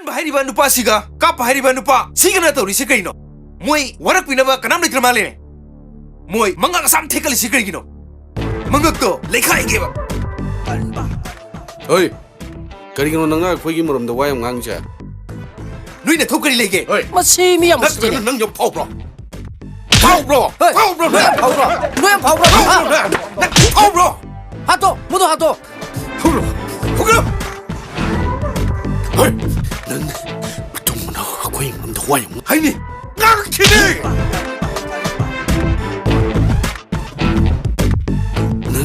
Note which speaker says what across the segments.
Speaker 1: bahariba nupa siga kap bahariba nupa siga na tori sikai no moi warak pinaba kanam le kramale moi mangak sam thekal sikai gino mangak to lekhai geba
Speaker 2: oi karigino nanga khoigi morom da wayam ngangja
Speaker 1: nuine thokari lege
Speaker 2: oi
Speaker 3: masi mi yam
Speaker 1: stere nang yo phau bro phau bro
Speaker 3: 하도 모두 하도
Speaker 2: oi 난 동문아 khoigi morom da wayam
Speaker 1: 하이니 깡키니
Speaker 2: 난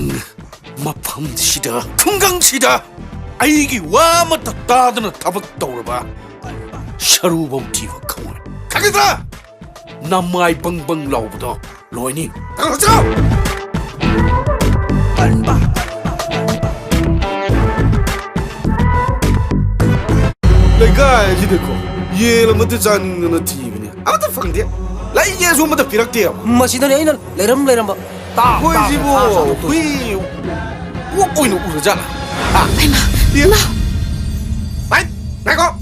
Speaker 2: 마팜시다 풍강시다 아이기 와마다 따드는 타박 떠오르바 샤루범티와 강월
Speaker 1: 가겠다
Speaker 2: 남마이 벙벙 라우부터 로이니
Speaker 1: 가자
Speaker 2: 내가 이제고 얘를 먼저 자는 거는 TV냐 아무튼 펑데 나 이게 좀 먼저 비락대요
Speaker 3: 마시더니 이는 레럼 다
Speaker 2: 거기 뭐 거기 웃고있는 우르잖아 아
Speaker 1: 나 마이 나고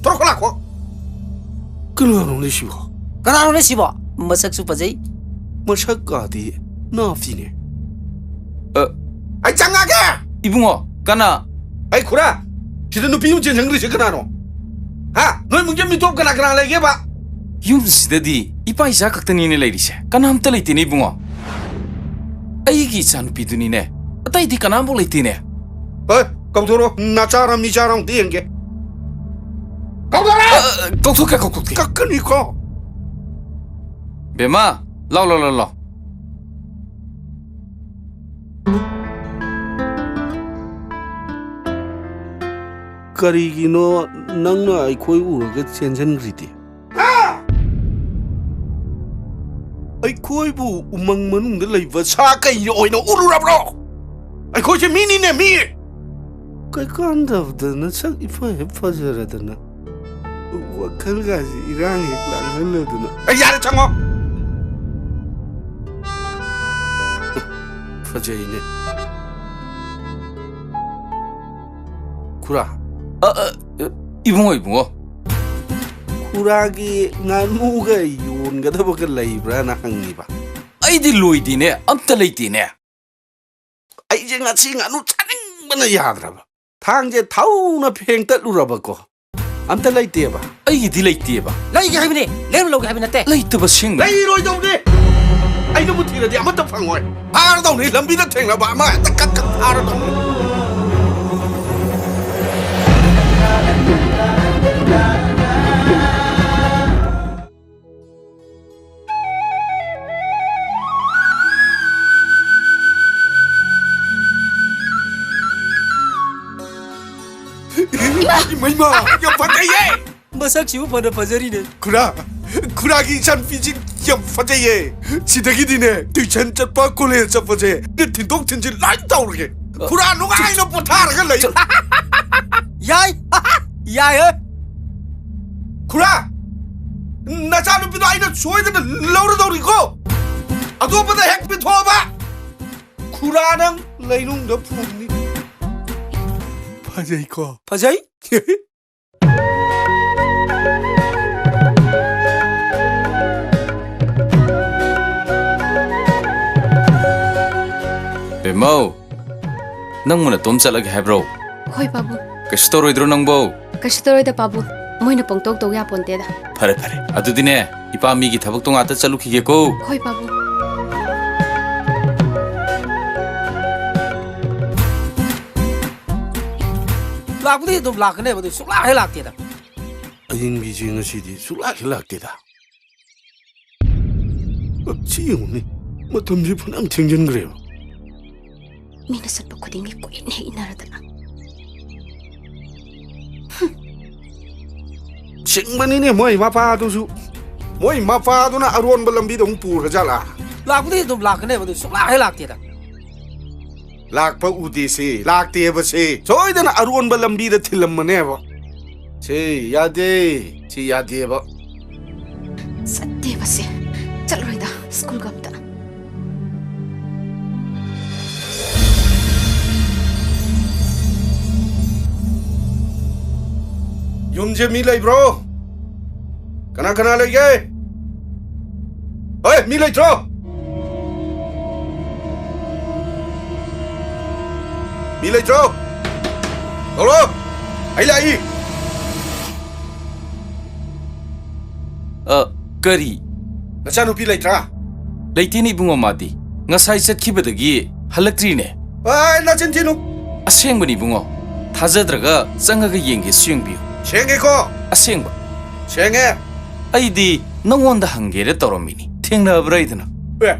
Speaker 1: 들어콜라고
Speaker 2: 그러는 시고
Speaker 3: 그나노네 시보 마삭수 빠제이
Speaker 2: 머샤까디 나피네
Speaker 1: 아이 장하게
Speaker 4: 이붕어 까나
Speaker 2: 아이 구라 기든 누피우 전쟁들이 저거나노 아 너희 문제 밑도 그나 얘기해 봐
Speaker 4: 윰시다디 이빠이사 각단이네 레이리세 까나 함따 레이티네 이붕어 아이기 찬피두니네 아따이디 까나 함보 레이티네
Speaker 2: 깜도로 나처럼 니처럼 띠엔게
Speaker 4: koktoke koktoke
Speaker 2: 까끄니까
Speaker 4: 베마 라라라라
Speaker 2: 그리기노 낭나 아이코이 우르게 젠젠그리디 아이코이부 우망만웅데 레이버 사까이 오이노 우르라브로 아이코이 미니네 미 그간다부터는 sak 이파에 퍼져라더나 와칼가지 이랑이 랑을러드나 야래 창어 퍼져이네 구라
Speaker 4: 이붕어
Speaker 2: 구라기 나무가 요온가다버가 레이브라나 항니바
Speaker 4: 아이디 로이디네 암따 레이티네
Speaker 2: 아 이제 같이 나누 짜증만은 야드라봐 당제 다우나 팽따루라바고 암따 레이티에바
Speaker 4: 아이기 레이티에바
Speaker 3: 라이게 하비네 레럼 로게 하비나테
Speaker 4: 레이트바 싱
Speaker 2: 레이로이동네 아이도 못이라디 아무도 방어해 파르동네 람비다 탱라바 아마 딱딱딱 파르동네 이마 야 파자예
Speaker 3: 마삭시우 파나 파자리네
Speaker 2: 구라기 잔 피진 야 파자예 지대기디네 뒤천 ጨ빠 콜레 ጨ빠제 내 틴동 틴지 라인 다오르게 구라 누가 아이노 포타르가 레이
Speaker 3: 야이
Speaker 2: 구라 나 자누피도 아이노 소이드는 러르도리고 아도보다 핵비 토봐 구라랑 레이농 너 푸니 파자이코
Speaker 3: 파자이
Speaker 4: 베마우 낭무나 돔살라게 해브로
Speaker 5: Hoi babu,
Speaker 4: 그시토로이드로 낭보
Speaker 5: kashtoroida babu. Moina pongtok to ya ponteda.
Speaker 4: 파레 아두디네 이빠미기 타박동 아따 짤루키게고
Speaker 5: Hoi babu.
Speaker 3: 라구디 좀 라크네 버디 쑥라 해 락티다
Speaker 2: 아잉비지 ng시디 술락힐락대다 지용니 뭐 덤지 푸남 튕전 그래요
Speaker 5: Mina satpa kudingi ko inarada.
Speaker 2: 싱만이네 뭐이 마파도수 뭐이 마파도나 아론 발람비도 푸르자라
Speaker 3: 라구디 좀 라크네 버디 쑥라 해 락티다
Speaker 2: lakpa udisi lakte base soidana arun balambi da thilamane ba che yade ba
Speaker 5: Sate base. Chaloida school gapta.
Speaker 2: ꯌꯨꯝꯁꯦ ꯃꯤ ꯂꯩꯕ꯭ꯔꯣ ꯀꯅꯥ ꯀꯅꯥ ꯂꯩꯒꯦ ꯍꯣꯏ ꯃꯤ ꯂꯩꯇ꯭ꯔꯣ ꯃꯤ ꯂꯩꯇ꯭ꯔꯣ ꯊꯣꯛꯂꯛꯑꯣ ꯑꯩ ꯂꯥꯛꯏ
Speaker 4: ꯀꯔꯤ
Speaker 2: ꯅꯆꯥꯅꯨꯄꯤ ꯂꯩꯇ꯭ꯔꯥ
Speaker 4: ꯂꯩꯇꯦꯅꯦ ꯏꯕꯨꯡꯉꯣ ꯃꯥꯗꯤ ꯉꯁꯥꯏ ꯆꯠꯈꯤꯕꯗꯒꯤ ꯍꯜꯂꯛꯇ꯭ꯔꯤꯅꯦ
Speaker 2: ꯅꯆꯤꯟ ꯊꯤꯅꯨ
Speaker 4: ꯑꯁꯦꯡꯕꯅꯤ ꯏꯕꯨꯡꯉꯣ ꯊꯥꯖꯗ꯭ꯔꯒ ꯆꯪꯉꯒ ꯌꯦꯡꯒꯦꯁꯨ ꯌꯦꯡꯕꯤꯌꯨ
Speaker 2: ꯁꯦꯡꯉꯦꯀꯣ
Speaker 4: ꯑꯁꯦꯡꯕ
Speaker 2: ꯁꯦꯡꯉꯦ
Speaker 4: ꯑꯩꯗꯤ ꯅꯪꯉꯣꯟꯗ ꯍꯪꯒꯦꯅ ꯇꯧꯔꯝꯃꯤꯅꯤ ꯊꯦꯡꯅꯕ꯭ꯔꯥ ꯏꯗꯅ
Speaker 2: ꯑꯦ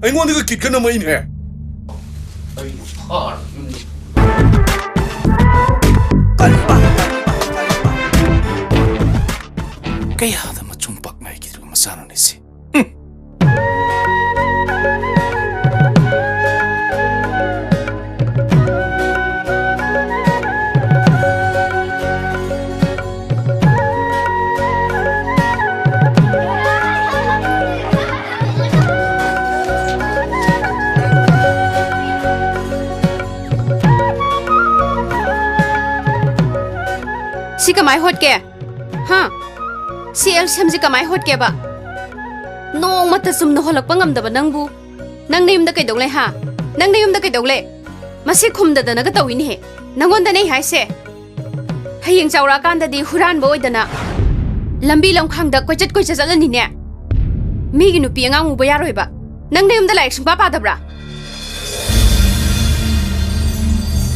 Speaker 2: ꯑꯩꯉꯣꯟꯗꯒ ꯀꯤꯠꯀꯅꯝꯃꯛꯏꯅꯦ
Speaker 4: ꯀꯌꯥꯗ ꯃꯆꯨꯝ ꯄꯥꯛꯅꯈꯤꯗ꯭ꯔꯒ ꯃꯆꯥꯅꯣꯅꯦꯁꯤ
Speaker 5: सी कमाई होट के हाँ सी एल्शियम जी कमाई होट के बा नोंग मत सुम न होलक पंगम दबा नंगबु नंग ने युमदा कैदौले हा नंग ने युमदा कैदौले मसी खुमदा दना ग तविनी हे नंगोन द नै हाइसे हयेंग चावरा कांददी हुरान बो ओइदना लंबी लंखांग द कोइचत कोइचत चलनी ने मीगी नुपी अंगांग उबा यारोइबा नंग ने युमदा लाइक सुंपा पादबरा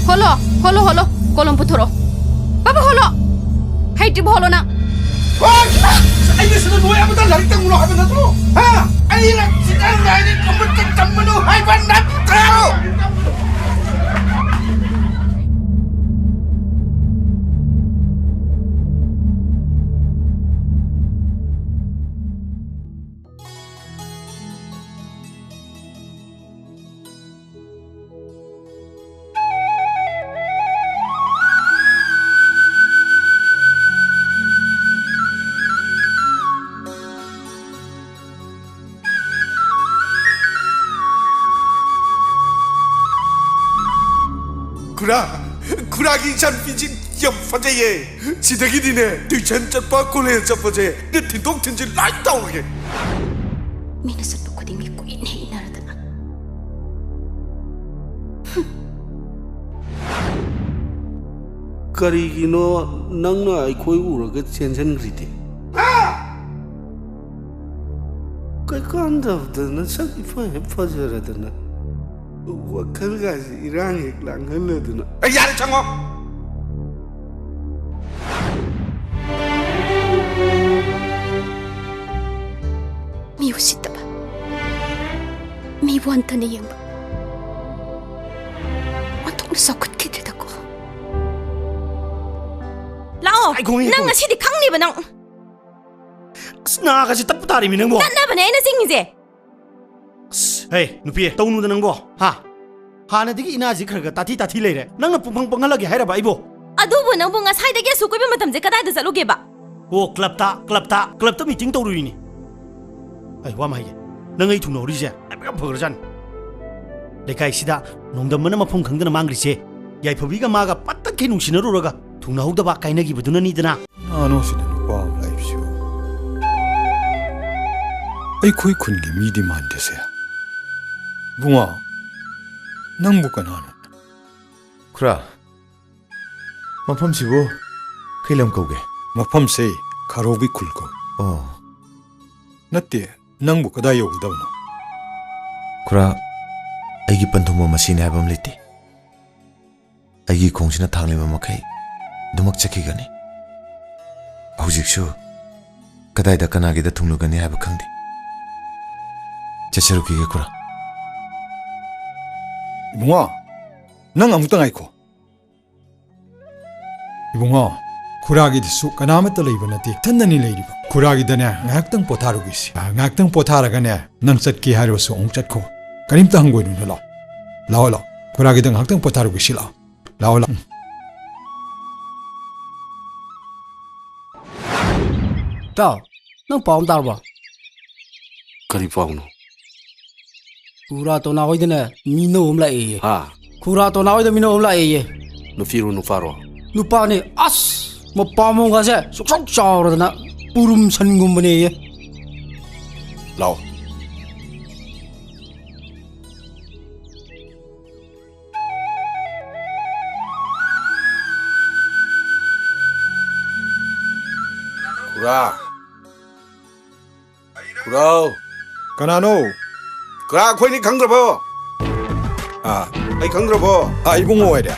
Speaker 5: होलो होलो होलो कोलम पुथरो बाबा होलो हाइटी बोलो ना
Speaker 2: ꯑꯩꯅ ꯁꯤꯗ ꯅꯣꯏ ꯑꯃꯗ ꯂꯥꯏꯔꯤꯛ ꯇꯝꯒꯅꯣ ꯍꯥꯏꯕ ꯅꯠꯇ꯭ꯔꯣ ꯍꯥ ꯑꯩꯅ ꯁꯤꯗ ꯂꯥꯏꯔꯤꯛ ꯑꯃꯇ ꯇꯝꯒꯅꯣ ꯍꯥꯏꯕ ꯅꯠꯇ꯭ꯔꯣ 구라기 이찬피진 옆파제에 지대기디네 뒤천 ጨ빠 콜레 ጨ빠제 내 뒤동튼지 라이트 다운게
Speaker 5: मीना सत्पु खुदिंग कोई नहीं नरदना
Speaker 6: करीगिनो नंगना अखोई उरगा चेंजनग्रिदि कई कांदबदना सकी फजरदना वखलगासी इरांग हेक लांगहलदना
Speaker 2: यार चंगो
Speaker 5: मी उसितबा मी वंतने यंबा अतुंग सखुत किद्रदको
Speaker 7: लाओ नंग असिदि खंगनिबा नंग
Speaker 8: नागासी तप्पु तारिमि नंगबो
Speaker 7: तन्नाबने अैना सिंगिजे
Speaker 8: हे नुपी तौनुदा नंगबो हा हानादिगी इनाजी खरगा ताथी ताथी लेरे नंगना पुंफंग पंगलगे हाइराबा आइबो
Speaker 7: अदुबु नंगबु ngasaidaगे सुकोइबा मतमजे कदाइदा चलुगेबा
Speaker 8: ओ क्लब मीटिंग तौरुइनी ai wa mai nang ai thuno ri je am phagran lekai sida nongdam mana mafum khangdana mangri se yai phabi ga maga patta ke nungsina ru ga thungna hauda ba kaina gi buduna ni dana
Speaker 9: ano sida no pa life show ai khoi khun gi mi di man de se bunga nang bu kana
Speaker 10: khra mafam sibo khailam kauge
Speaker 9: mafam se kharobi khul ko
Speaker 10: oh
Speaker 9: natte nang bu kada yogdawno
Speaker 10: khra aigi panthuma masine habam lete aigi khongsina thangleba makai dumak chaki gani hojiksu kadai da kana gi da thunglu gani haba khangde chacharu ki khra
Speaker 9: bunga nang amta ngai ko bunga खुरागी दिसु कनामत लेबा नते थन्ननी लेरिबा खुरागी दने ngaktang potharugi si ngaktang potharaga ne nang chatki haro so ong chatko karimta hangoi nu la lao la खुरागी dang ngaktang potharugi si la lao la
Speaker 3: ताओ नंग पाउम तारबा
Speaker 6: करी पाउनो
Speaker 3: पूरा तो ना होइदने मीनो ओमला ए
Speaker 6: हा
Speaker 3: खुरा तो ना होइद मीनो ओमला ए
Speaker 6: नुफिरो नुफारो
Speaker 3: नुपाने अस ꯃꯄꯥꯝꯒꯁꯦ ꯁꯨꯛꯆꯥꯎ ꯆꯥꯎꯔꯗꯅ ꯄꯨꯔꯨꯝ ꯁꯟꯒꯨꯝꯕꯅꯦꯌꯦ
Speaker 2: ꯂꯥꯛꯑꯣ ꯈꯨꯔꯥ ꯈꯨꯔꯥꯎ
Speaker 9: ꯀꯅꯥꯅꯣ
Speaker 2: ꯈꯨꯔꯥ ꯑꯩꯈꯣꯏꯅꯤ ꯈꯪꯗ꯭ꯔꯕꯣ ꯑꯩ ꯈꯪꯗ꯭ꯔꯕꯣ
Speaker 9: ꯏꯕꯨꯡꯉꯣ ꯑꯣꯏꯔꯦ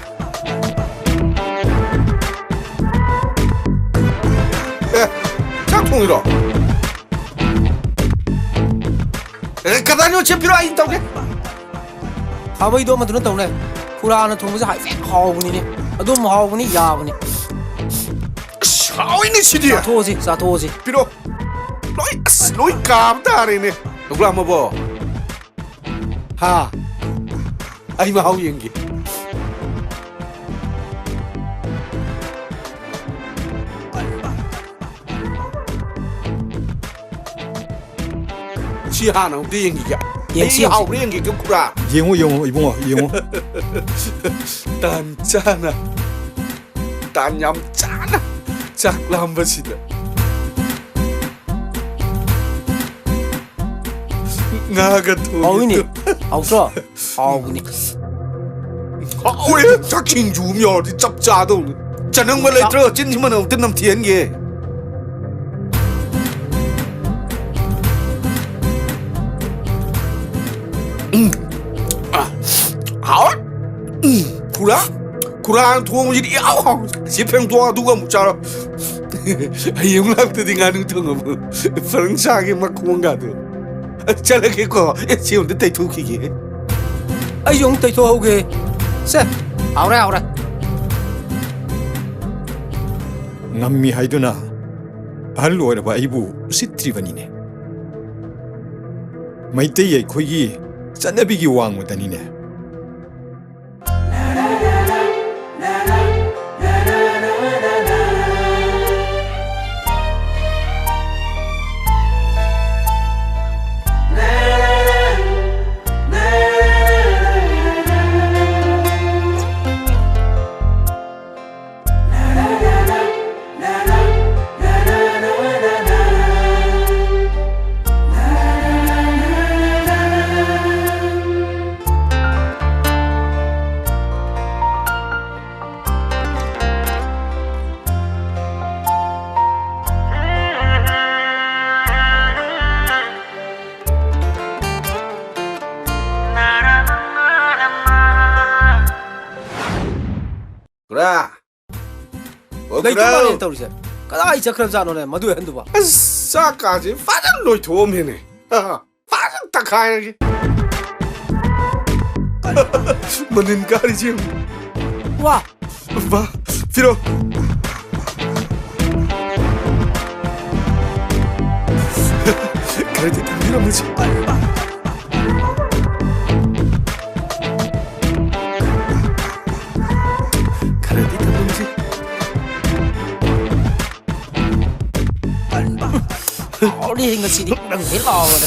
Speaker 2: ꯆꯥꯛ ꯊꯣꯡꯉꯤꯔꯣ ꯀꯗꯥꯏꯅꯣ ꯆꯦꯞꯄꯤꯔꯣ ꯑꯩ ꯇꯧꯒꯦ
Speaker 3: ꯈꯥꯕꯩꯗꯣ ꯑꯃꯗꯨꯅ ꯇꯧꯅꯦ ꯈꯨꯔꯥꯅ ꯊꯣꯡꯕꯁꯦ ꯍꯥꯏꯐꯦꯠ ꯍꯥꯎꯕꯅꯤꯅꯦ ꯑꯗꯨꯝ ꯍꯥꯎꯕꯅꯤ ꯌꯥꯕꯅꯤ
Speaker 2: ꯍꯥꯎꯏꯅꯦ ꯁꯤꯗꯤ
Speaker 3: ꯆꯥꯊꯣꯛꯑꯁꯤ
Speaker 2: ꯄꯤꯔꯣ ꯂꯣꯏ ꯀꯥꯕ ꯇꯥꯔꯦꯅꯦ ꯂꯧꯒ꯭ꯔꯥꯝꯃꯕꯣ
Speaker 3: ꯍꯥ
Speaker 2: ꯑꯩ ꯃꯍꯥꯎ ꯌꯦꯡꯒꯦ ꯁꯤ ꯍꯥꯟꯅ ꯑꯃꯨꯛꯇ ꯌꯦꯡꯈꯤꯒꯦ
Speaker 3: ꯌꯦꯡꯁꯤ
Speaker 2: ꯑꯩ ꯍꯥꯎꯕ꯭ꯔꯥ ꯌꯦꯡꯒꯦ ꯈꯨꯔꯥ
Speaker 9: ꯌꯦꯡꯉꯨ ꯏꯕꯨꯡꯉꯣ ꯌꯦꯡꯉꯨ
Speaker 2: ꯇꯥꯟ ꯆꯥꯅ ꯇꯥꯟ ꯌꯥꯝ ꯆꯥꯅ ꯆꯥꯛ ꯂꯥꯝꯕꯁꯤꯗ ꯉꯥꯒ
Speaker 3: ꯍꯥꯎꯏꯅꯦ
Speaker 2: ꯊꯣꯡꯉꯤꯗꯣ
Speaker 3: ꯍꯥꯎꯇ꯭ꯔꯣ ꯍꯥꯎꯕꯅꯤ
Speaker 2: ꯍꯥꯎꯋꯦ ꯆꯥꯛ ꯁꯤꯡꯖꯨ ꯑꯃ ꯌꯥꯎꯔꯗꯤ ꯆꯞ ꯆꯥꯗꯧꯅꯤ ꯆꯅꯪꯕ ꯂꯩꯇ꯭ꯔꯣ ꯆꯤꯟꯁꯤ ꯃꯅꯝ ꯑꯝꯇ ꯅꯝꯊꯤꯍꯟꯒꯦ 하울? 구라 통일이 야우 지평도와 누가 못 자라 영락들이 가는 통은 프랑스하게 막 공가도 잘하겠고 지금도 대통령이게
Speaker 3: 아이 용 대통령게 세 아우라
Speaker 9: ngammi haiduna ahal oiraba aibu usitribaniine maitei aikoigi chanabigi wangmudanine
Speaker 3: 레이트만이 떠오르세 까다이 자크람자노네 마두에 한두봐
Speaker 2: 싸까지 파전 로이 도움이네 파전 딱 가야지 뭐는 가리지
Speaker 3: 와
Speaker 2: 봐 필요 그래도 밀어보지 그래도 뭔지
Speaker 3: 우리 것이 랑 헬라거든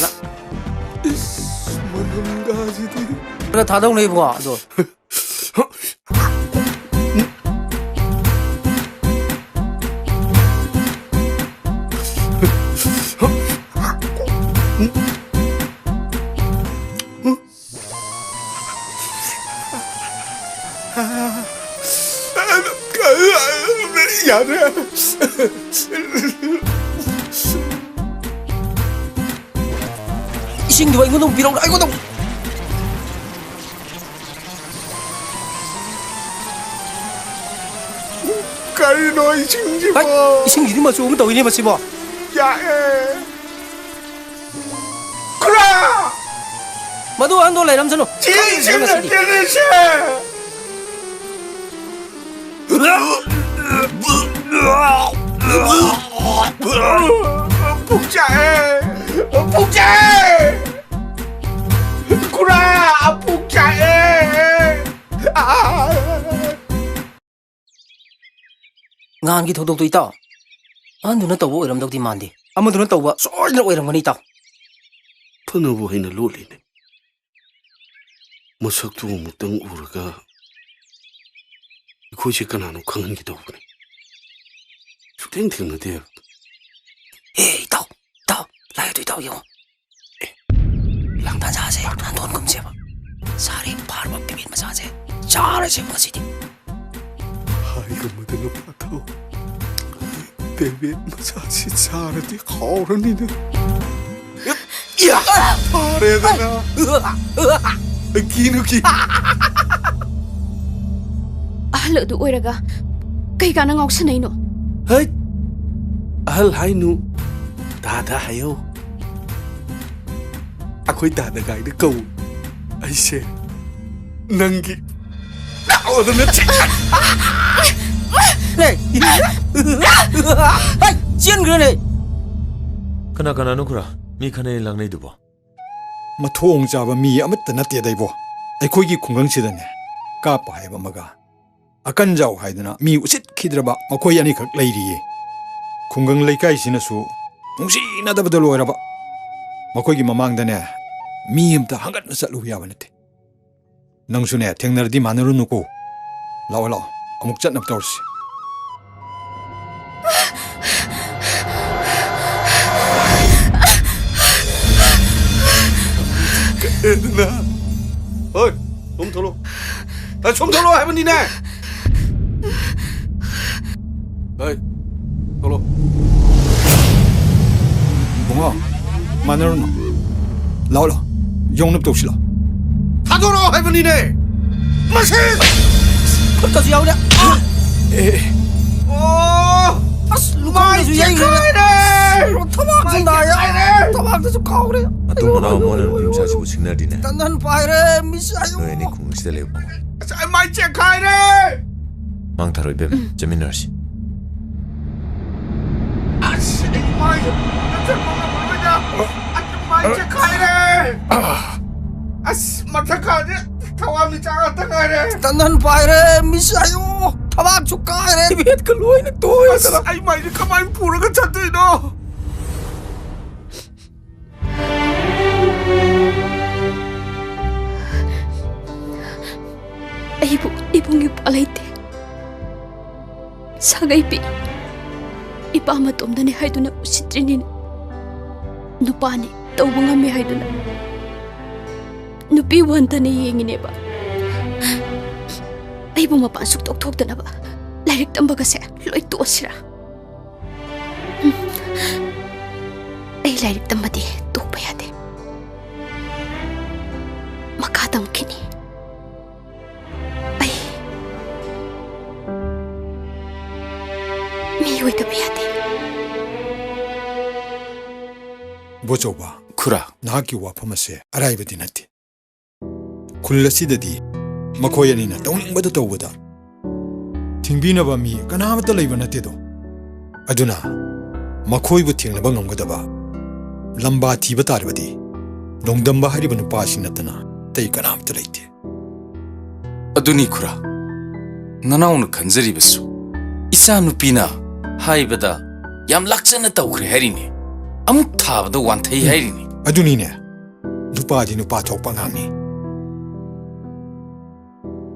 Speaker 2: 뭐는 가지도
Speaker 3: 그래 다동네 봐 너
Speaker 2: 야래
Speaker 3: 이신기와 이거 너무 비록 아이고 너무
Speaker 2: 까리 너이 친지 뭐
Speaker 3: 이신기니 뭐 좋은 거 이니 뭐 씹어
Speaker 2: 야에 그라
Speaker 3: 마두 안 돌래 남자노
Speaker 2: 진심을 때리시 복자해 복자해 구라 복자해
Speaker 3: ngan gi thodok toi ta andu na tawo iram dokti mandi amadu na tawa soina oiram gani ta
Speaker 6: ꯐꯅꯕꯨ ꯍꯩꯅ ꯂꯣꯠꯂꯤꯅꯦ ꯃꯁꯛꯇꯨ ꯑꯃꯨꯛꯇꯪ ꯎꯔꯒ ꯑꯩꯈꯣꯏꯁꯦ ꯀꯅꯥꯅꯣ ꯈꯪꯍꯟꯒꯗꯧꯕꯅꯤ 挺挺的爹。
Speaker 3: 诶，到，来对到用。浪蛋啥子？难돈금지 봐。 살인 바로 비빔 마사지. 잘하지 뭐지디.
Speaker 2: 아이고 뭐든 파도. 비빔 마사지 잘하디 하오르니네. 야, 파래다나. 기누기.
Speaker 5: ahal du oiraga kai kana ngok sanai no
Speaker 6: Hey, ahal hainu. Dada hayo.
Speaker 2: Ako'y dadagay na kau. Ay siya. Nanggi. Nako na na siya.
Speaker 3: 네. 아이, 찌는 그러네.
Speaker 10: kana kana no khura mi khane lang nei du bo
Speaker 9: ꯃꯊꯣꯡ ꯆꯥꯕ ꯃꯤ ꯑꯃꯠꯇ ꯅꯠꯇꯦꯗ ꯏꯕꯣ ꯑꯩꯈꯣꯏꯒꯤ ꯈꯨꯡꯒꯪꯁꯤꯗꯅꯦ ꯀꯥꯞꯄ ꯍꯥꯏꯕ ꯑꯃꯒ ꯑꯀꯟꯖꯥꯎ ꯍꯥꯏꯗꯅ ꯃꯤ ꯎꯁꯤꯠꯈꯤꯗ꯭ꯔꯕ ꯃꯈꯣꯏ ꯑꯅꯤꯈꯛ ꯂꯩꯔꯤꯌꯦ ꯈꯨꯡꯒꯪ ꯂꯩꯀꯥꯏꯁꯤꯅꯁꯨ ꯅꯨꯡꯁꯤꯅꯗꯕꯗ ꯂꯣꯏꯔꯕ ꯃꯈꯣꯏꯒꯤ ꯃꯃꯥꯡꯗꯅꯦ ꯃꯤ ꯑꯃꯇ ꯍꯪꯒꯠꯅ ꯆꯠꯂꯨ ꯌꯥꯕ ꯅꯠꯇꯦ ꯅꯪꯁꯨꯅꯦ ꯊꯦꯡꯅꯔꯗꯤ ꯃꯥꯟꯅꯔꯨꯅꯨꯀꯣ ꯂꯥꯛꯑꯣ ꯂꯥꯛꯑꯣ ꯑꯃꯨꯛ ꯆꯠꯅꯕ ꯇꯧꯔꯁꯤ
Speaker 2: 애들아. 어이, 좀 털어. 좀 털어, 할머니네. 어이, 털어.
Speaker 9: 붕어 마누르노 라올라 용납 돕시라
Speaker 2: 다 털어, 할머니네. 마시.
Speaker 3: 헛다시 야오냐? 아스 루마이즈 야이네. 토막도 나야. 토막도 좀 가오래.
Speaker 10: atu mana mo na nim sa si bu singna dine
Speaker 3: 난 파이레 미사요.
Speaker 10: no ni khung si le bo
Speaker 2: 잘 많이 체크하래.
Speaker 10: mang tharoi bem jamin narsi
Speaker 2: 아씨, 많이 체크하냐? 많이 체크하래. 아씨, 마타카지. 타와미 작았다 가래.
Speaker 3: 난 파이레 미사요. 토막 죽가래. 비엣 글로이네 또야.
Speaker 2: 아이 많이 가만히 보러가 찾더니 너.
Speaker 5: ibong ipalaite sagay pi ipamatom na ni haiduna usitrinin nupani tawba nga mi haiduna nupi wanta ni yengine ba ibong mapasok tok na ba lairik tamba kasi loy tuosira ay lairik tamba di tukpa yate makatang kini
Speaker 9: 보조바
Speaker 4: khura
Speaker 9: 나하기 와퍼마세 아라이버디 나티 쿨라시다디 마코야니나 동링바도 떠보다 팅비나바 미 까나마다 레이바 나티도 아두나 마코이부 팅나바 넘거다바 람바 티바 타르바디 농담바 하리바 누파시 나타나 테이 까나마다 레이티
Speaker 4: aduni khura nanaun khanjari besu isa nupina haibada yam lakchana tawkhre harini amuk thabada wanthai harini
Speaker 9: 아두니네 누파디 누파 톡방하니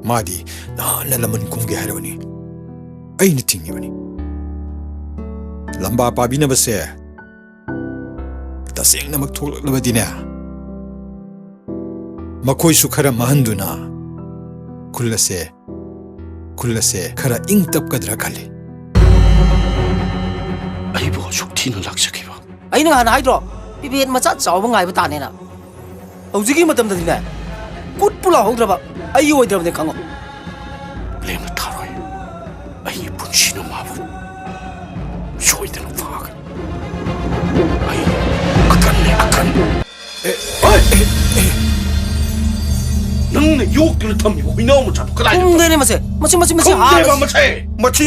Speaker 9: 마디 나라라만 공개 하려니 아이니 팅이버니 람바 바비나버세 다생나 막 톨라바디네 마코이수 카라 마한두나 쿨라세 카라 잉답가드라 갈리
Speaker 6: 아이고 죽티는 락삭해봐.
Speaker 3: 아이는 하나 하이드로 비비엣 마차 짜오봉 아이브 따내나 어지기 마담다디네 꽃불라 호드라바 아이 오이드라바네 강어
Speaker 6: 레마 타로이. 아이 분신의 마법. 쇼이드는 파악. 아이 아칸네. 너는 욕들을 탐이 호이나오면 잡고 그다이.
Speaker 3: 공대네 마세 마치
Speaker 6: 공대가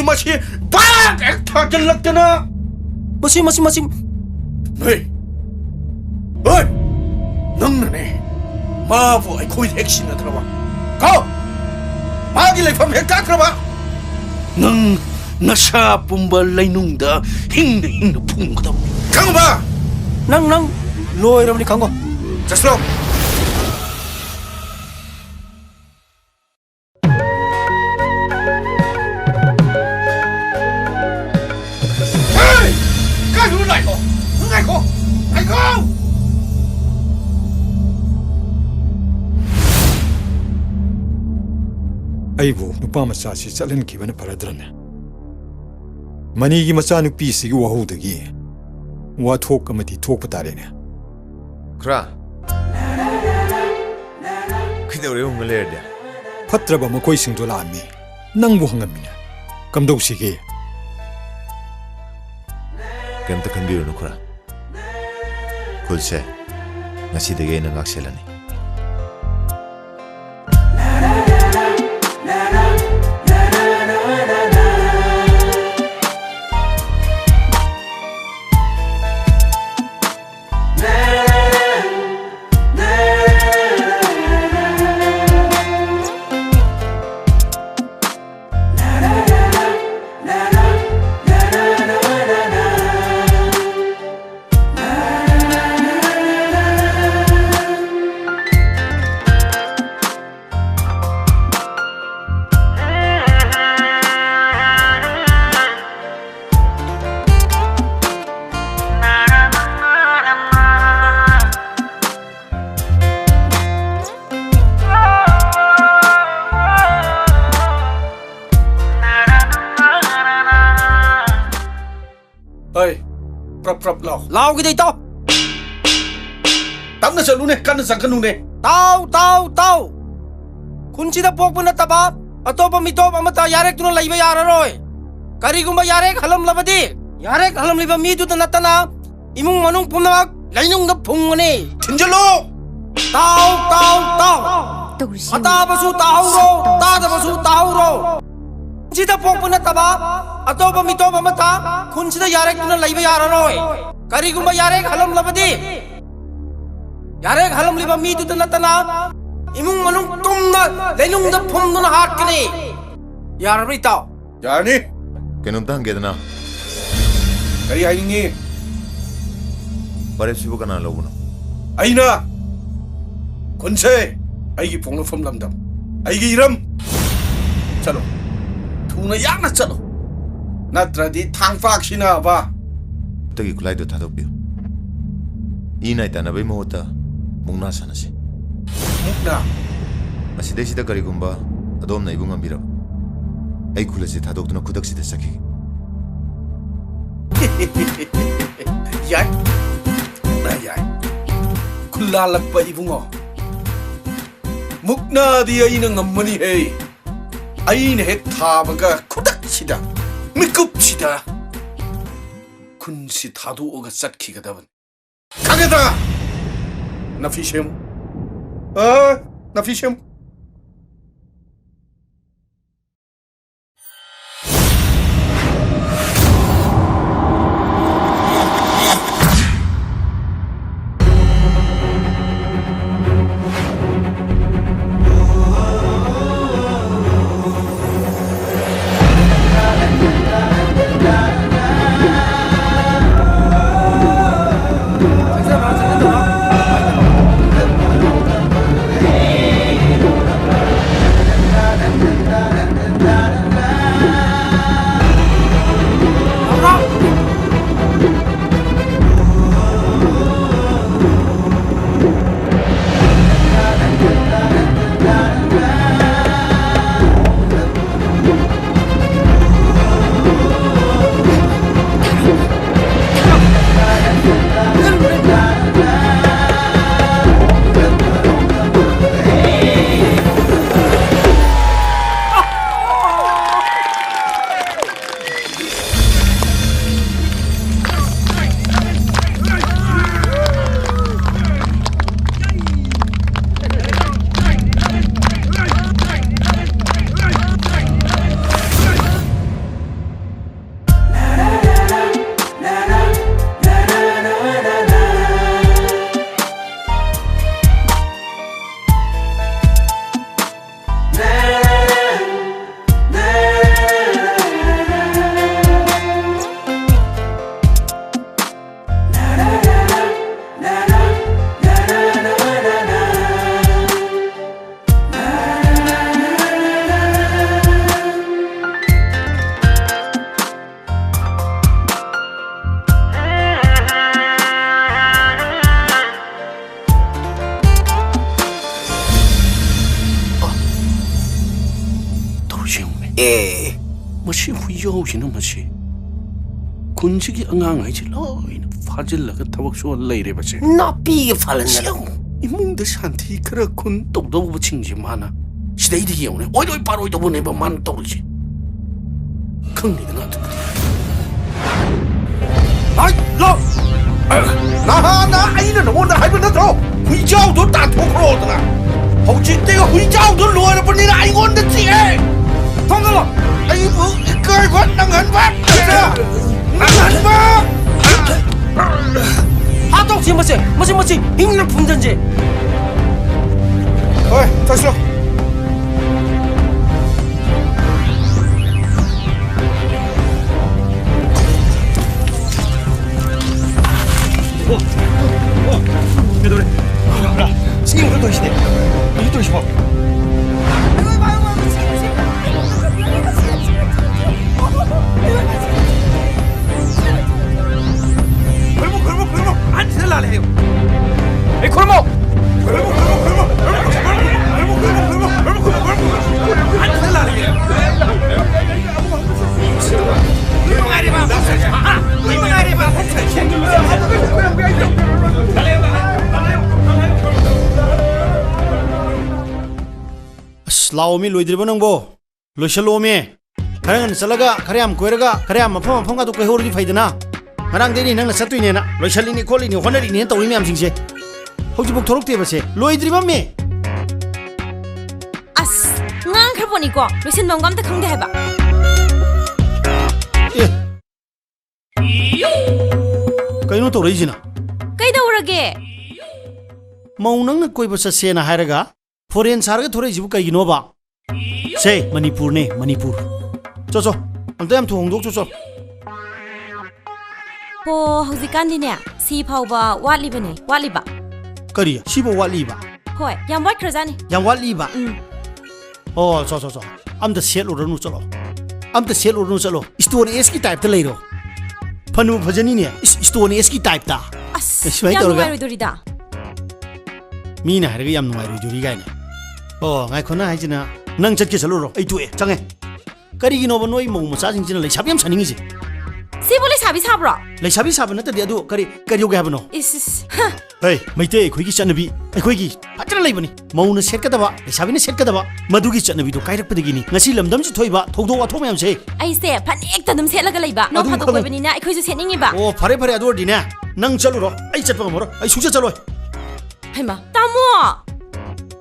Speaker 6: 마치 빡 액타 들락잖아.
Speaker 3: 마치
Speaker 6: 네. 어이! 너는 마부 아이 거기 핵심나 들어봐. 가! 마길래 밤 핵다 들어봐. 넌 나샤 뿜발 라이농다 힝 푸는 거다. 강봐.
Speaker 3: 낭 로이라브니 강거
Speaker 2: 자스로.
Speaker 9: ꯑꯩꯕꯨ ꯅꯨꯄꯥ ꯃꯆꯥꯁꯤ ꯆꯠꯍꯟꯈꯤꯕꯅ ꯐꯔꯗ꯭ꯔꯅꯦ ꯃꯅꯤꯒꯤ ꯃꯆꯥꯅꯨꯄꯤꯁꯤꯒꯤ ꯋꯥꯍꯧꯗꯒꯤ ꯋꯥꯊꯣꯛ ꯑꯃꯗꯤ ꯊꯣꯛꯄ ꯇꯥꯔꯦꯅꯦ
Speaker 10: ꯈꯨꯔꯥ ꯀꯩꯗꯧꯔꯦ ꯎꯡꯉ ꯂꯩꯔꯗꯤ
Speaker 9: ꯐꯠꯇ꯭ꯔꯕ ꯃꯈꯣꯏꯁꯤꯡꯗꯣ ꯂꯥꯛꯑꯝꯃꯤ ꯅꯪꯕꯨ ꯍꯪꯉꯝꯃꯤꯅꯦ ꯀꯝꯗꯧꯁꯤꯒꯦ
Speaker 10: ꯀꯩꯝꯇ ꯈꯟꯕꯤꯔꯨꯅꯨ ꯈꯨꯔꯥ ꯈꯨꯜꯁꯦ ꯉꯁꯤꯗꯒꯤ ꯑꯩꯅ ꯉꯥꯛꯁꯦꯜꯂꯅꯤ
Speaker 2: prap lao
Speaker 3: Lao cái đây tao.
Speaker 2: tam na chalu ne kan sang kanu ne
Speaker 3: Tao. Kun sida pok pun taba. Atopa mitop amata yarek tuno laiba yara roy. Kari gumba yarek halam labadi. Yarek halam liba mi tu tanatana. Imung manung pumak lainung na pungone.
Speaker 2: thinjalo
Speaker 3: Tao.
Speaker 5: Tawsi.
Speaker 3: Ata basu tauro. Tada basu tauro. Sida pok pun taba. Atopa mitop amata. Kun sida yarek tuno laiba yara roy. Kari gumba yarek halam labadi. Yarek halam liba mi tu tanatana. Imung manung tumna lenung da phumna hakne. Yarabri tao.
Speaker 2: yani
Speaker 10: ꯀꯩꯅꯣꯝꯇ ꯍꯪꯒꯦꯗꯅ
Speaker 2: kari haingi
Speaker 10: ꯋꯥꯔꯦꯞꯁꯤꯕꯨ ꯀꯅꯥ ꯂꯧꯕꯅꯣ
Speaker 2: aina kunse aigi phongna phom lamdam aigi iram chalo thuna yakna chalo natradi thangfak sina ba
Speaker 10: ꯇꯒꯤ ꯈꯨꯠꯂꯥꯏꯗꯣ ꯊꯥꯗꯣꯛꯄꯤꯌꯨ E ꯅꯥꯏ ꯇꯥꯟꯅꯕꯩ ꯃꯍꯨꯠꯇ ꯃꯨꯛꯅꯥ ꯁꯥꯟꯅꯁꯤ
Speaker 2: mukna
Speaker 10: ꯃꯁꯤꯗꯩꯁꯤꯗ ꯀꯔꯤꯒꯨꯝꯕ ꯑꯗꯣꯝꯅ ꯑꯩꯕꯨ ꯉꯝꯕꯤꯔꯕ ꯑꯩ ꯈꯨꯜ ꯑꯁꯤ ꯊꯥꯗꯣꯛꯇꯨꯅ ꯈꯨꯗꯛꯁꯤꯗ ꯆꯠꯈꯤꯒꯦ
Speaker 2: yai na yai kulla lakpa ibungo mukna di aina ngammani he aina he thabaga khudak sida mikup sida kunsi thadu oga chatkhi gadaban kageda nafishem nafishem
Speaker 6: ꯃꯁꯤ ꯍꯨꯏꯖꯥꯎꯁꯤꯅ ꯃꯁꯤ ꯈꯨꯟꯁꯤꯒꯤ ꯑꯉꯥꯡ ꯍꯥꯏꯁꯤ ꯂꯣꯏꯅ ꯐꯥꯖꯤꯜꯂꯒ ꯊꯕꯛ ꯁꯨꯍꯜ ꯂꯩꯔꯦꯕꯁꯦ
Speaker 3: ꯅꯥꯄꯤꯒ ꯐꯥꯜꯍꯟꯗꯅ
Speaker 6: 이몽데 산티 그라 군 똑똑고 칭지 마나 시대이디 기오네 어이로이 빠로이도 보내봐 만 떠오르지坑你的那土地
Speaker 2: 来了那哎那我那还不能走回家都打脱裤子了好几这个回家都落了不你来我的姐放开了哎不个人能很吧能很吧
Speaker 3: 하도 뭐지 힘을 품든지
Speaker 2: 哎再说신경 좀 더시네 이 또 싶어 걸목 안 들라래요
Speaker 3: 에 걸목
Speaker 2: 안 들라래요
Speaker 8: 라오미 로이드리버 낭보 로셜로미 가랑은 살라가 가랴암 고에라가 가랴암 마펑 가도 그 호르기 파이드나 마랑데니 낭나 sattu이네나 로셜리니 콜리니 호너리니 떠우리 냠싱세 혹지복 토록대버세 로이드리버미
Speaker 7: 아스 ngang khar boni ko loisin mong gam ta khang de hai ba
Speaker 8: kaino toreijina
Speaker 7: kai da urage
Speaker 8: mau nangna koiba sasena hairaga foreign sarga thorejibu kaiginoba se manipur ne manipur cho amta yam thongdok cho
Speaker 7: ho haujikan di ne si phau ba watli bane watli ba
Speaker 8: kari sibo waliba
Speaker 7: hoi yam wat khrajani
Speaker 8: yam waliba oh cho amta sel uranu chalo amta sel uranu chalo stone s ki type ta leiro phanu phajani ne stone s ki type ta
Speaker 7: as
Speaker 8: Ismai
Speaker 7: yam
Speaker 8: tawraga.
Speaker 7: ngai dori da
Speaker 8: mina harga yam nungai rujuri gaine oh ngai khona haijina nang chatke chalo ro ai tue change kari gi no ba noi mau macha jing jina lai sabyam saningi ji
Speaker 7: si bole sabi sabro
Speaker 8: lai sabi sabana ta dia du kari yoga habno
Speaker 7: is
Speaker 8: hey maite khoi gi chanabi khoi gi hatra lai bani mauna setka daba lai sabi ne setka daba madu gi chanabi do kairak padi gi ni ngasi lamdam ji thoiba thogdo wa thom yam se
Speaker 7: ai se phan ek ta dum set laga lei ba no pha to koi bani na ai khoi ju setningi ba
Speaker 8: oh phare adu di na nang chalu ro ai chatpa moro ai suja chalo
Speaker 7: hai ma tamo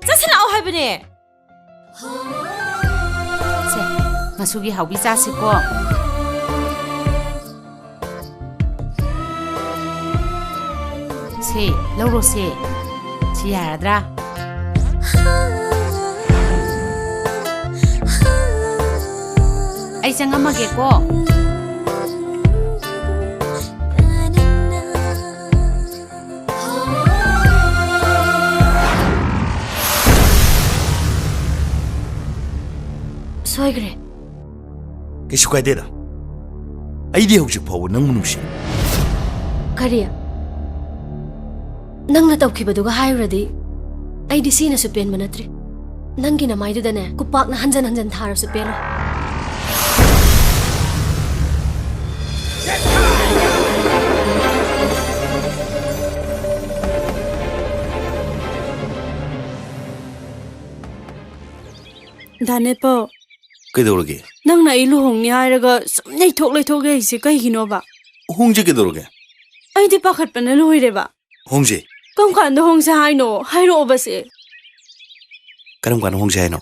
Speaker 7: cha se lao hai bani
Speaker 11: 세 마수기 하우비 짜시고 세 러로세 지야라드라 아이 장아마게고
Speaker 7: soigre
Speaker 6: 그시 과대다 아이디 혹시 보고 너무 눈시
Speaker 5: Kariya nangna tawkhibaduga hayradi aidi sina su pen manatri nangi na maidu dane kupak na hanjan thara su pera
Speaker 12: 다네po
Speaker 6: 그대로게
Speaker 12: 낭나 일루 홍니 하이라가 썸nej 톡레톡에 이세 까이기노바
Speaker 6: 홍제 그대로게
Speaker 12: 아이디 파캅빠나 로이레바
Speaker 6: 홍제
Speaker 12: 깜간도 홍사 하이노 하이로 오바세
Speaker 6: 그럼 관 홍제 해노